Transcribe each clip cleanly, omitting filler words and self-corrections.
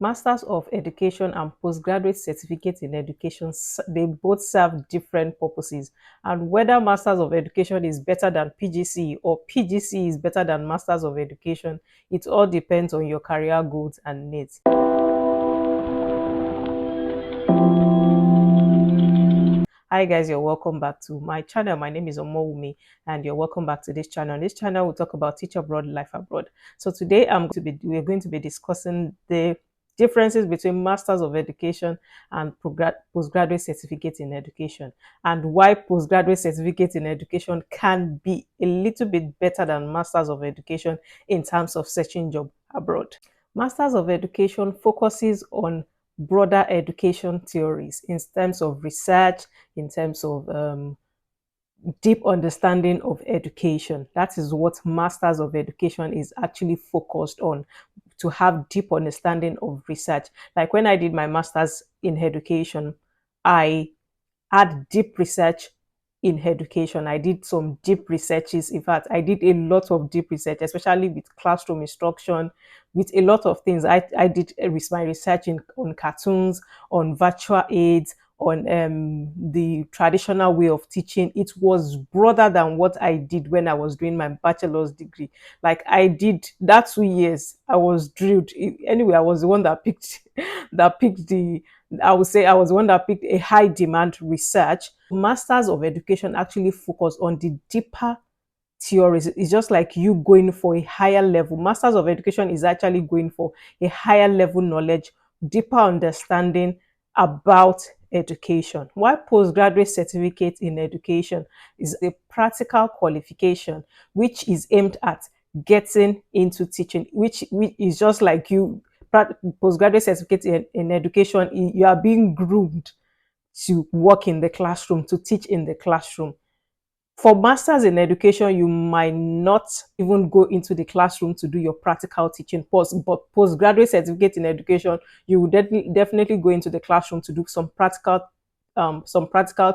Masters of Education and Postgraduate Certificate in Education, they both serve different purposes. And whether Masters of Education is better than PGCE or PGCE is better than Masters of Education, it all depends on your career goals and needs. Hi guys, you're welcome back to my channel. My name is Omowumi and you're welcome back to this channel. On this channel, we'll talk about teach abroad, life abroad. So today we're going to be discussing the differences between Masters of Education and Postgraduate Certificate in Education, and why Postgraduate Certificate in Education can be a little bit better than Masters of Education in terms of searching job abroad. Masters of Education focuses on broader education theories in terms of research, in terms of deep understanding of education. That is what Masters of Education is actually focused on, to have deep understanding of research. Like when I did my Masters in Education, I had deep research in education. I did some deep researches. In fact, I did a lot of deep research, especially with classroom instruction, with a lot of things. I did my research on cartoons, on virtual aids, on the traditional way of teaching. It was broader than what I did when I was doing my bachelor's degree. Like I did that 2 years, I was drilled. Anyway, I was the one that picked I would say I was the one that picked a high demand research. Masters of Education actually focus on the deeper theories. It's just like you going for a higher level. Masters of Education is actually going for a higher level knowledge, deeper understanding about education. While Postgraduate Certificate in Education is a practical qualification which is aimed at getting into teaching, which is just like you postgraduate certificate in education, you are being groomed to work in the classroom, to teach in the classroom. For masters in education, you might not even go into the classroom to do your practical teaching. But postgraduate certificate in education, you would definitely go into the classroom to do some practical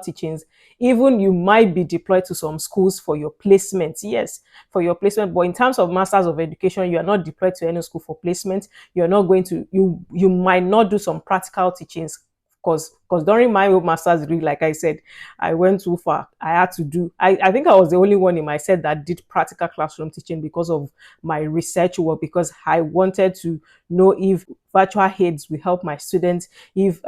teachings. Even you might be deployed to some schools for your placement. Yes, for your placement. But in terms of Masters of Education, you are not deployed to any school for placement. You're not going to, you might not do some practical teachings, because during my own master's degree, like I said, I went too far. I had to do, I think I was the only one in my set that did practical classroom teaching because of my research work, because I wanted to know if virtual aids will help my students, if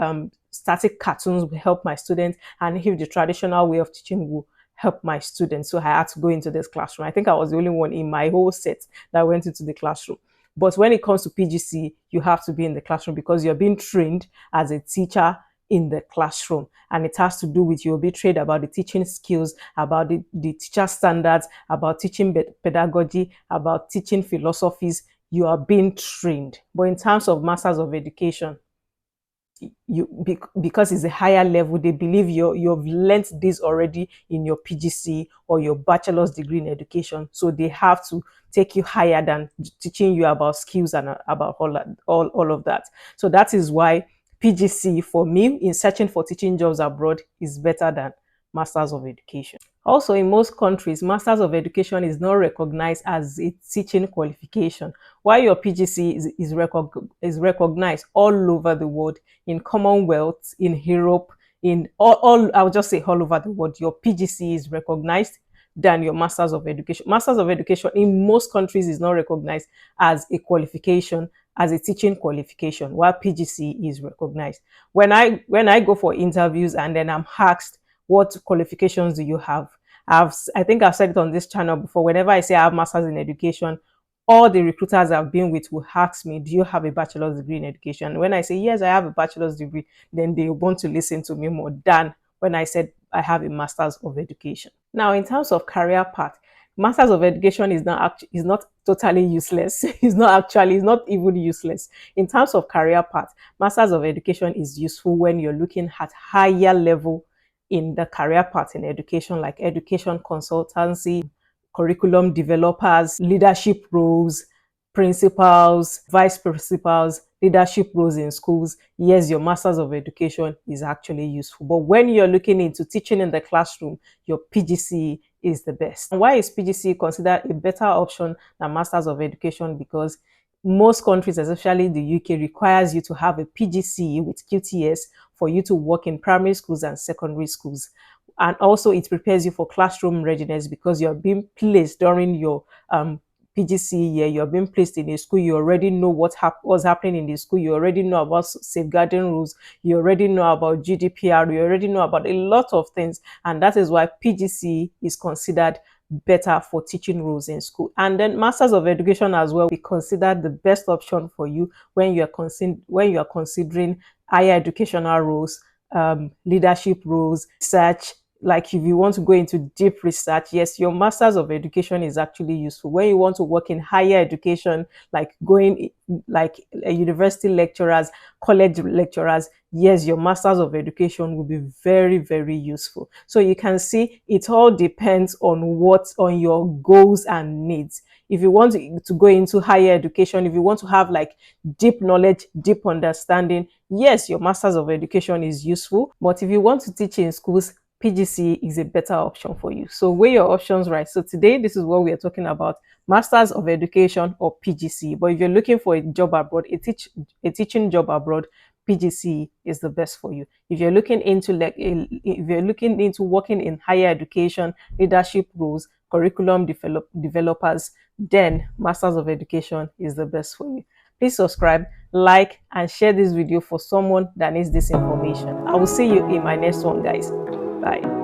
static cartoons will help my students, and if the traditional way of teaching will help my students. So I had to go into this classroom. I think I was the only one in my whole set that went into the classroom. But when it comes to PGC, you have to be in the classroom because you're being trained as a teacher in the classroom, and it has to do with, you'll be trained about the teaching skills, about the teacher standards, about teaching pedagogy, about teaching philosophies. You are being trained. But in terms of Masters of Education, because it's a higher level, they believe you've learnt this already in your PGC or your bachelor's degree in education, so they have to take you higher than teaching you about skills and about all of that. So that is why PGC for me in searching for teaching jobs abroad is better than Masters of Education. Also, in most countries, Masters of Education is not recognized as a teaching qualification, while your PGC is recognized all over the world, in Commonwealth, in Europe, in I'll just say all over the world. Your PGC is recognized than your Masters of Education. Masters of Education in most countries is not recognized as a qualification, as a teaching qualification, while PGC is recognized. When I go for interviews and then I'm asked, what qualifications do you have? I think I've said it on this channel before. Whenever I say I have Masters in Education, all the recruiters I've been with will ask me, do you have a bachelor's degree in education? When I say, yes, I have a bachelor's degree, then they want to listen to me more than when I said I have a Master's of Education. Now, in terms of career path, Masters of Education is not totally useless. It's not even useless. In terms of career path, Masters of Education is useful when you're looking at higher level in the career path in education, like education consultancy, curriculum developers, leadership roles, principals, vice principals, leadership roles in schools. Yes, your Masters of Education is actually useful. But when you're looking into teaching in the classroom, your PGCE is the best. And why is PGCE considered a better option than Masters of Education? Because most countries, especially the UK, requires you to have a PGCE with QTS for you to work in primary schools and secondary schools. And also it prepares you for classroom readiness because you're being placed during your PGCE year, you're being placed in a school, you already know what's happening in the school, you already know about safeguarding rules, you already know about GDPR, you already know about a lot of things. And that is why PGCE is considered better for teaching roles in school. And then Masters of Education as well be considered the best option for you when you are considering higher educational roles, leadership roles, research. Like if you want to go into deep research, yes, your Masters of Education is actually useful. When you want to work in higher education, like going like a university lecturers, college lecturers, yes, your Masters of Education will be very, very useful. So you can see it all depends on your goals and needs. If you want to go into higher education, if you want to have like deep knowledge, deep understanding, yes, your Masters of Education is useful. But if you want to teach in schools, PGCE is a better option for you. So weigh your options right. So today, this is what we are talking about: Masters of Education or PGCE. But if you're looking for a job abroad, a teaching job abroad, PGCE is the best for you. If you're looking into working in higher education, leadership roles, developers, then Masters of Education is the best for you. Please subscribe, like, and share this video for someone that needs this information. I will see you in my next one, guys. Bye.